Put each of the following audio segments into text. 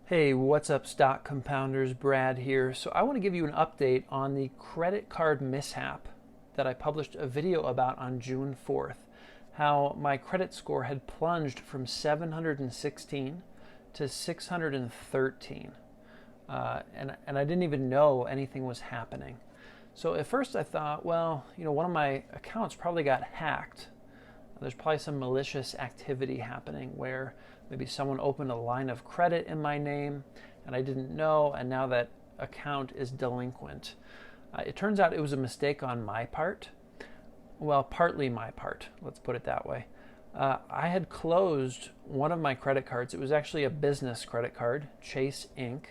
Hey, what's up, stock compounders? Brad here. So I want to give you an update on the credit card mishap that I published a video about on June 4th. How my credit score had plunged from 716 to 613. And I didn't even know anything was happening. So at first I thought, well, one of my accounts probably got hacked. There's probably some malicious activity happening where maybe someone opened a line of credit in my name and I didn't know, and now that account is delinquent. It turns out it was a mistake on my part. Well, partly my part, let's put it that way. I had closed one of my credit cards. It was actually a business credit card, Chase Inc.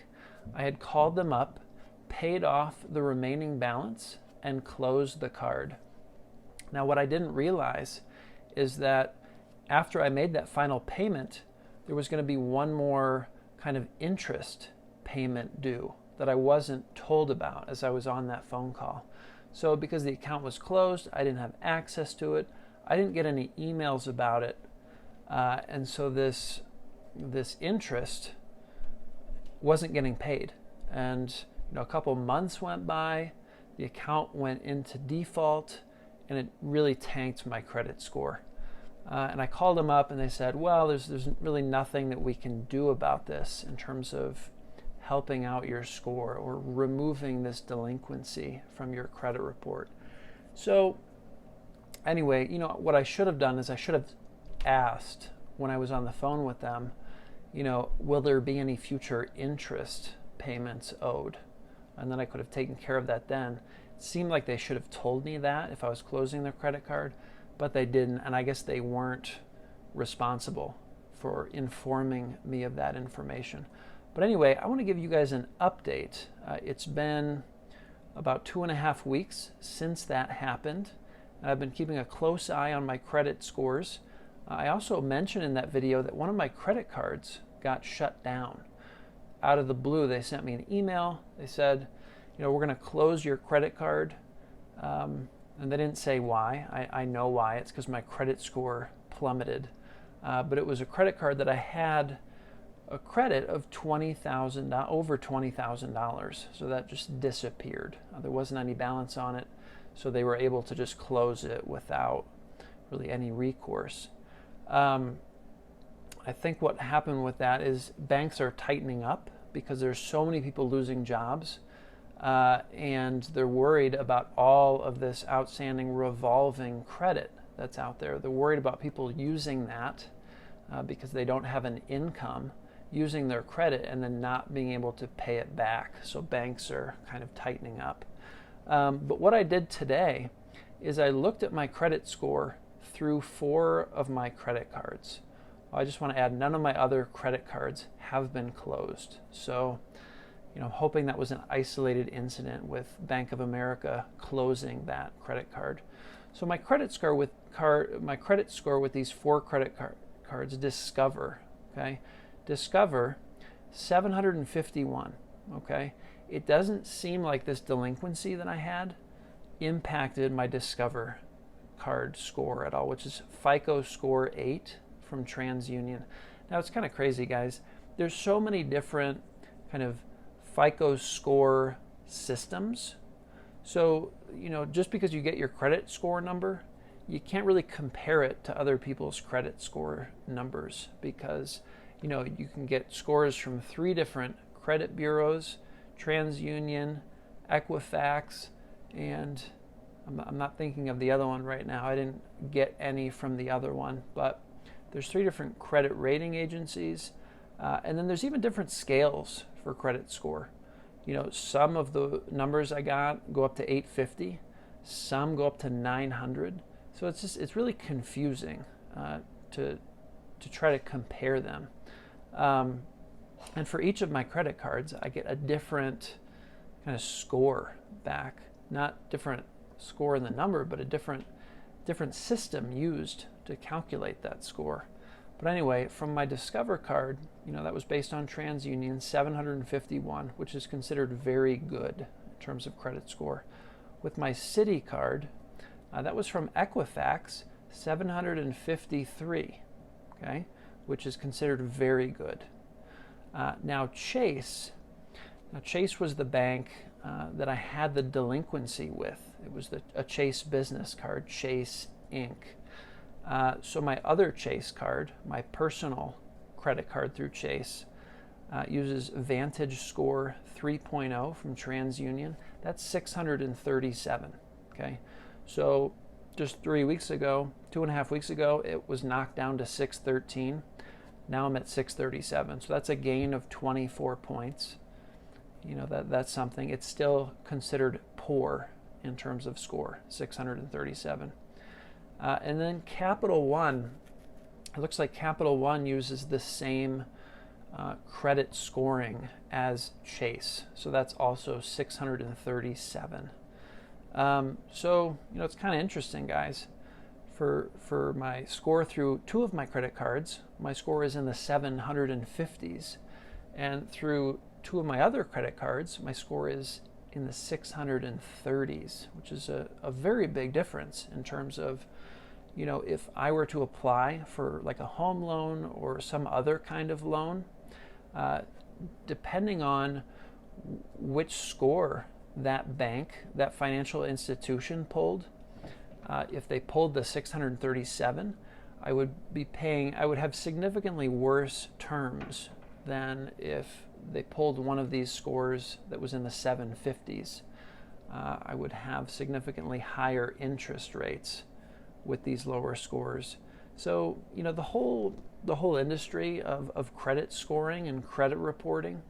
I had called them up, paid off the remaining balance, and closed the card. Now, what I didn't realize is that after I made that final payment, there was going to be one more kind of interest payment due that I wasn't told about as I was on that phone call. So because the account was closed, I didn't have access to it. I didn't get any emails about it. And so this interest wasn't getting paid. And a couple months went by, the account went into default, and it really tanked my credit score. And I called them up and they said, well, there's really nothing that we can do about this in terms of helping out your score or removing this delinquency from your credit report. So anyway, what I should have done is I should have asked when I was on the phone with them, will there be any future interest payments owed? And then I could have taken care of that then. It seemed like they should have told me that if I was closing their credit card, but they didn't, and I guess they weren't responsible for informing me of that information. But anyway, I want to give you guys an update. It's been about 2.5 weeks since that happened. I've been keeping a close eye on my credit scores. I also mentioned in that video that one of my credit cards got shut down. Out of the blue, they sent me an email. They said, we're going to close your credit card. And they didn't say why. I know why. It's because my credit score plummeted. But it was a credit card that I had a credit of $20,000, over $20,000. So that just disappeared. There wasn't any balance on it. So they were able to just close it without really any recourse. I think what happened with that is banks are tightening up because there's so many people losing jobs. And they're worried about all of this outstanding revolving credit that's out there. They're worried about people using that because they don't have an income, using their credit and then not being able to pay it back. So banks are kind of tightening up. But what I did today is I looked at my credit score through 4 of my credit cards. I just want to add, none of my other credit cards have been closed. So hoping that was an isolated incident with Bank of America closing that credit card. So my credit score with these 4 credit cards, Discover, okay? Discover 751, okay? It doesn't seem like this delinquency that I had impacted my Discover card score at all, which is FICO score 8 from TransUnion. Now it's kind of crazy, guys. There's so many different kind of FICO score systems. So, just because you get your credit score number, you can't really compare it to other people's credit score numbers because, you can get scores from 3 different credit bureaus, TransUnion, Equifax, and I'm not thinking of the other one right now. I didn't get any from the other one, but there's 3 different credit rating agencies. And then there's even different scales for credit score. Some of the numbers I got go up to 850, some go up to 900. So it's really confusing to try to compare them. And for each of my credit cards, I get a different kind of score back. Not different score in the number, but a different system used to calculate that score. But anyway, from my Discover card, that was based on TransUnion, 751, which is considered very good in terms of credit score. With my Citi card, that was from Equifax, 753, okay, which is considered very good. Now Chase was the bank that I had the delinquency with. It was a Chase business card, Chase Inc. So my other Chase card, my personal credit card through Chase, uses Vantage Score 3.0 from TransUnion. That's 637. Okay, so just 3 weeks ago, 2.5 weeks ago, it was knocked down to 613. Now I'm at 637. So that's a gain of 24 points. You know, that's something. It's still considered poor in terms of score, 637. And then Capital One, it looks like Capital One uses the same credit scoring as Chase. So that's also 637. So, you know, it's kind of interesting, guys. For my score through two of my credit cards, my score is in the 750s. And through two of my other credit cards, my score is in the 630s, which is a very big difference in terms of, you know, if I were to apply for like a home loan or some other kind of loan, depending on which score that bank, that financial institution pulled, if they pulled the 637, I would have significantly worse terms than if they pulled one of these scores that was in the 750s. I would have significantly higher interest rates with these lower scores. So, you know, the whole industry of credit scoring and credit reporting,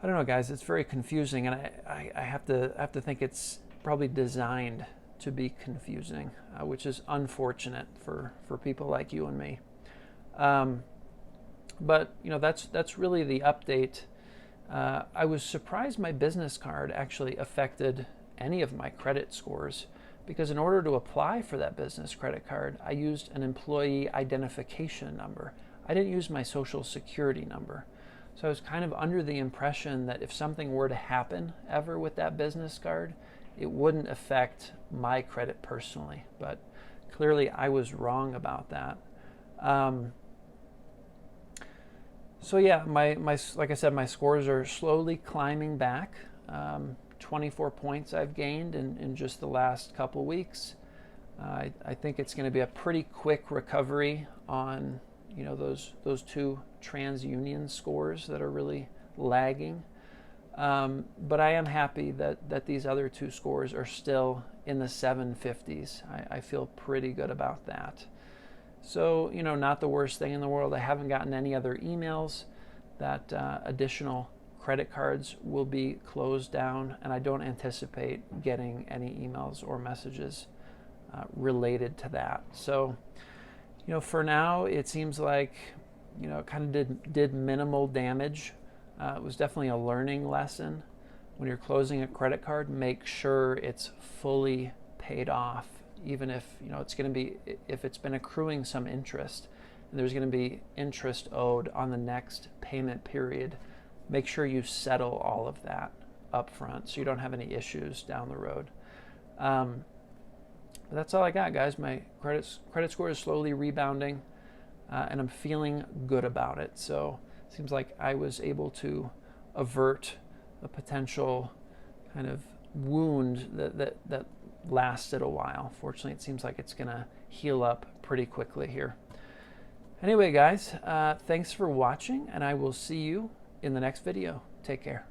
I don't know, guys, it's very confusing, and I have to think it's probably designed to be confusing, which is unfortunate for people like you and me. But you know, that's really the update. I was surprised my business card actually affected any of my credit scores, because in order to apply for that business credit card, I used an employee identification number. I didn't use my social security number. So I was kind of under the impression that if something were to happen ever with that business card, it wouldn't affect my credit personally. But clearly I was wrong about that. So yeah, my like I said, my scores are slowly climbing back. 24 points I've gained in just the last couple weeks. I think it's going to be a pretty quick recovery on, you know, those two TransUnion scores that are really lagging. But I am happy that these other two scores are still in the 750s. I feel pretty good about that. So, you know, not the worst thing in the world. I haven't gotten any other emails that additional credit cards will be closed down, and I don't anticipate getting any emails or messages related to that. So, you know, for now, it seems like, you know, it kind of did minimal damage. It was definitely a learning lesson. When you're closing a credit card, make sure it's fully paid off, even if, you know, if it's been accruing some interest, and there's going to be interest owed on the next payment period. Make sure you settle all of that up front so you don't have any issues down the road. But that's all I got, guys. My credit score is slowly rebounding, and I'm feeling good about it. So it seems like I was able to avert a potential kind of wound that lasted a while. Fortunately, it seems like it's going to heal up pretty quickly here. Anyway, guys, thanks for watching, and I will see you in the next video. Take care.